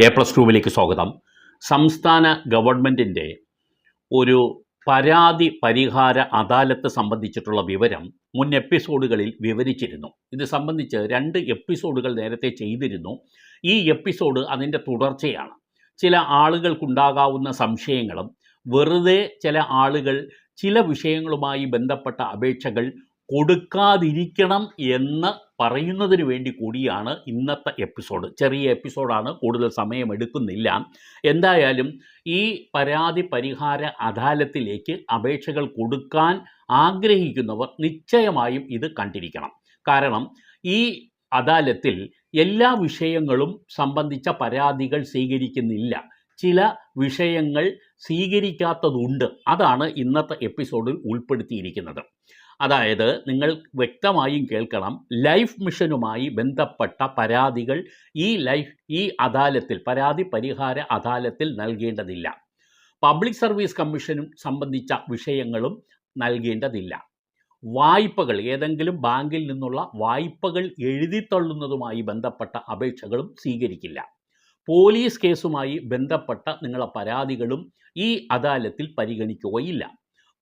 A+2 സ്വാഗതം. സംസ്ഥാന ഗവൺമെൻറ്റിൻ്റെ ഒരു പരാതി പരിഹാര അദാലത്ത് സംബന്ധിച്ചിട്ടുള്ള വിവരം മുൻ എപ്പിസോഡുകളിൽ വിവരിച്ചിരുന്നു. ഇത് സംബന്ധിച്ച് 2 എപ്പിസോഡുകൾ നേരത്തെ ചെയ്തിരുന്നു. ഈ എപ്പിസോഡ് അതിൻ്റെ തുടർച്ചയാണ്. ചില ആളുകൾക്കുണ്ടാകാവുന്ന സംശയങ്ങളും വെറുതെ ചില ആളുകൾ ചില വിഷയങ്ങളുമായി ബന്ധപ്പെട്ട അപേക്ഷകൾ കൊടുക്കാതിരിക്കണം എന്ന് പറയുന്നതിന് വേണ്ടി കൂടിയാണ് ഇന്നത്തെ എപ്പിസോഡ്. ചെറിയ എപ്പിസോഡാണ്, കൂടുതൽ സമയമെടുക്കുന്നില്ല. എന്തായാലും ഈ പരാതി പരിഹാര അദാലത്തിലേക്ക് അപേക്ഷകൾ കൊടുക്കാൻ ആഗ്രഹിക്കുന്നവർ നിശ്ചയമായും ഇത് കണ്ടിരിക്കണം. കാരണം ഈ അദാലത്തിൽ എല്ലാ വിഷയങ്ങളും സംബന്ധിച്ച പരാതികൾ സ്വീകരിക്കുന്നില്ല. ചില വിഷയങ്ങൾ സ്വീകരിക്കാത്തതുണ്ട്. അതാണ് ഇന്നത്തെ എപ്പിസോഡിൽ ഉൾപ്പെടുത്തിയിരിക്കുന്നത്. അതായത് നിങ്ങൾ വ്യക്തമായും കേൾക്കണം, ലൈഫ് മിഷനുമായി ബന്ധപ്പെട്ട പരാതികൾ ഈ അദാലത്തിൽ, പരാതി പരിഹാര അദാലത്തിൽ നൽകേണ്ടതില്ല. പബ്ലിക് സർവീസ് കമ്മീഷനും സംബന്ധിച്ച വിഷയങ്ങളും നൽകേണ്ടതില്ല. വായ്പകൾ, ഏതെങ്കിലും ബാങ്കിൽ നിന്നുള്ള വായ്പകൾ എഴുതിത്തള്ളുന്നതുമായി ബന്ധപ്പെട്ട അപേക്ഷകളും സ്വീകരിക്കില്ല. പോലീസ് കേസുമായി ബന്ധപ്പെട്ട നിങ്ങളുടെ പരാതികളും ഈ അദാലത്തിൽ പരിഗണിക്കുകയില്ല.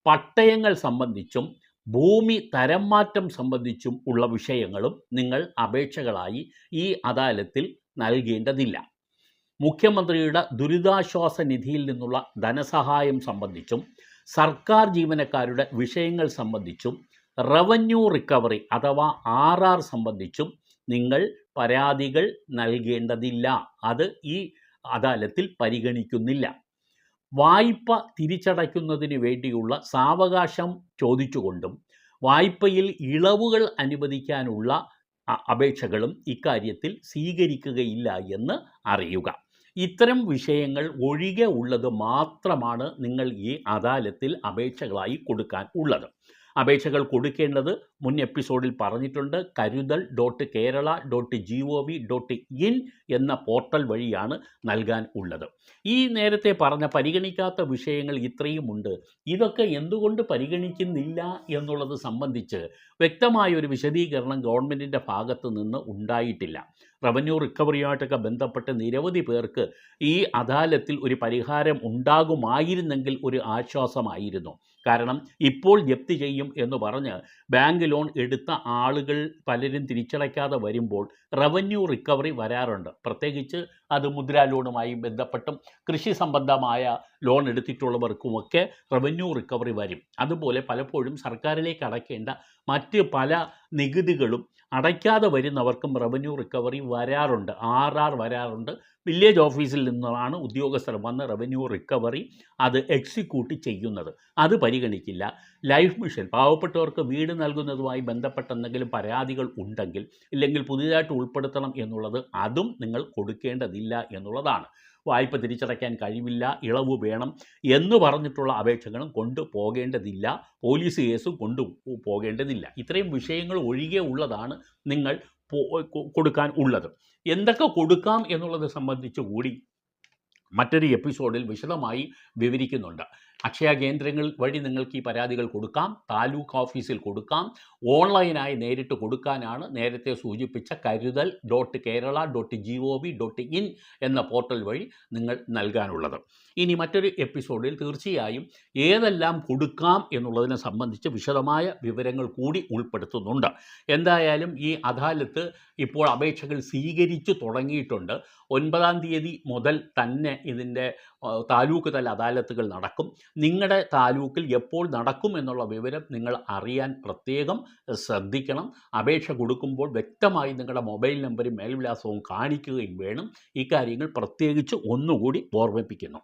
പട്ടയങ്ങൾ സംബന്ധിച്ചും ഭൂമി തരം മാറ്റം സംബന്ധിച്ചും ഉള്ള വിഷയങ്ങളും നിങ്ങൾ അപേക്ഷകളായി ഈ അദാലത്തിൽ നൽകേണ്ടതില്ല. മുഖ്യമന്ത്രിയുടെ ദുരിതാശ്വാസ നിധിയിൽ നിന്നുള്ള ധനസഹായം സംബന്ധിച്ചും സർക്കാർ ജീവനക്കാരുടെ വിഷയങ്ങൾ സംബന്ധിച്ചും റവന്യൂ റിക്കവറി അഥവാ RR സംബന്ധിച്ചും നിങ്ങൾ പരാതികൾ നൽകേണ്ടതില്ല. അത് ഈ അദാലത്തിൽ പരിഗണിക്കുന്നില്ല. വായ്പ തിരിച്ചടയ്ക്കുന്നതിന് വേണ്ടിയുള്ള സാവകാശം ചോദിച്ചുകൊണ്ടും വായ്പയിൽ ഇളവുകൾ അനുവദിക്കാനുള്ള അപേക്ഷകളും ഇക്കാര്യത്തിൽ സ്വീകരിക്കുകയില്ല എന്ന് അറിയുക. ഇത്തരം വിഷയങ്ങൾ ഒഴികെ ഉള്ളത് മാത്രമാണ് നിങ്ങൾ ഈ അദാലത്തിൽ അപേക്ഷകളായി കൊടുക്കാൻ ഉള്ളത്. അപേക്ഷകൾ കൊടുക്കേണ്ടത് മുൻ എപ്പിസോഡിൽ പറഞ്ഞിട്ടുണ്ട്. karudal.kerala.gov.in എന്ന പോർട്ടൽ വഴിയാണ് നൽകാൻ ഉള്ളത്. ഈ നേരത്തെ പറഞ്ഞ പരിഗണിക്കാത്ത വിഷയങ്ങൾ ഇത്രയുമുണ്ട്. ഇതൊക്കെ എന്തുകൊണ്ട് പരിഗണിക്കുന്നില്ല എന്നുള്ളത് സംബന്ധിച്ച് വ്യക്തമായൊരു വിശദീകരണം ഗവൺമെൻറ്റിൻ്റെ ഭാഗത്തു നിന്ന് ഉണ്ടായിട്ടില്ല. റവന്യൂ റിക്കവറിയുമായിട്ടൊക്കെ ബന്ധപ്പെട്ട് നിരവധി പേർക്ക് ഈ അദാലത്തിൽ ഒരു പരിഹാരം ഉണ്ടാകുമായിരുന്നെങ്കിൽ ഒരു ആശ്വാസമായിരുന്നു. കാരണം ഇപ്പോൾ ജപ്തി ചെയ്യും എന്ന് പറഞ്ഞ് ബാങ്ക് ലോൺ എടുത്ത ആളുകൾ പലരും തിരിച്ചടയ്ക്കാതെ വരുമ്പോൾ റവന്യൂ റിക്കവറി വരാറുണ്ട്. പ്രത്യേകിച്ച് അത് മുദ്രാ ലോണുമായി ബന്ധപ്പെട്ടും കൃഷി സംബന്ധമായ ലോൺ എടുത്തിട്ടുള്ളവർക്കുമൊക്കെ റവന്യൂ റിക്കവറി വരും. അതുപോലെ പലപ്പോഴും സർക്കാരിലേക്ക് അടയ്ക്കേണ്ട മറ്റ് പല നികുതികളും അടയ്ക്കാതെ വരുന്നവർക്കും റവന്യൂ റിക്കവറി വരാറുണ്ട്. RR വരാറുണ്ട്. വില്ലേജ് ഓഫീസിൽ നിന്നാണ് ഉദ്യോഗസ്ഥർ വന്ന് റവന്യൂ റിക്കവറി അത് എക്സിക്യൂട്ട് ചെയ്യുന്നത്. അത് പരിഗണിക്കില്ല. ലൈഫ് മിഷൻ, പാവപ്പെട്ടവർക്ക് വീട് നൽകുന്നതുമായി ബന്ധപ്പെട്ട എന്തെങ്കിലും പരാതികൾ ഉണ്ടെങ്കിൽ, ഇല്ലെങ്കിൽ പുതിയതായിട്ട് ഉൾപ്പെടുത്തണം എന്നുള്ളത്, അതും നിങ്ങൾ കൊടുക്കേണ്ടതില്ല എന്നുള്ളതാണ്. വായ്പ തിരിച്ചടയ്ക്കാൻ കഴിവില്ല, ഇളവ് വേണം എന്ന് പറഞ്ഞിട്ടുള്ള അപേക്ഷകളും കൊണ്ടുപോകേണ്ടതില്ല. പോലീസ് കേസും കൊണ്ടുപോകേണ്ടതില്ല. ഇത്രയും വിഷയങ്ങൾ ഒഴികെ ഉള്ളതാണ് നിങ്ങൾ കൊടുക്കാൻ ഉള്ളത്. എന്തൊക്കെ കൊടുക്കാം എന്നുള്ളത് സംബന്ധിച്ച് കൂടി മറ്റൊരു എപ്പിസോഡിൽ വിശദമായി വിവരിക്കുന്നുണ്ട്. അക്ഷയ കേന്ദ്രങ്ങൾ വഴി നിങ്ങൾക്ക് ഈ പരാതികൾ കൊടുക്കാം, താലൂക്ക് ഓഫീസിൽ കൊടുക്കാം, ഓൺലൈനായി നേരിട്ട് കൊടുക്കാനാണ് നേരത്തെ സൂചിപ്പിച്ച karudal.kerala.gov.in എന്ന പോർട്ടൽ വഴി നിങ്ങൾ നൽകാനുള്ളത്. ഇനി മറ്റൊരു എപ്പിസോഡിൽ തീർച്ചയായും ഏതെല്ലാം കൊടുക്കാം എന്നുള്ളതിനെ സംബന്ധിച്ച് വിശദമായ വിവരങ്ങൾ കൂടി ഉൾപ്പെടുത്തുന്നുണ്ട്. എന്തായാലും ഈ അദാലത്ത് ഇപ്പോൾ അപേക്ഷകൾ സ്വീകരിച്ചു തുടങ്ങിയിട്ടുണ്ട്. 9-ാം തീയതി മുതൽ തന്നെ ഇതിൻ്റെ താലൂക്ക് തല അദാലത്തുകൾ നടക്കും. നിങ്ങളുടെ താലൂക്കിൽ എപ്പോൾ നടക്കും എന്നുള്ള വിവരം നിങ്ങൾ അറിയാൻ പ്രത്യേകം ശ്രദ്ധിക്കണം. അപേക്ഷ കൊടുക്കുമ്പോൾ വ്യക്തമായി നിങ്ങളുടെ മൊബൈൽ നമ്പരും മേൽവിലാസവും കാണിക്കുകയും വേണം. ഇക്കാര്യങ്ങൾ പ്രത്യേകിച്ച് ഒന്നുകൂടി ഓർമ്മിപ്പിക്കുന്നു.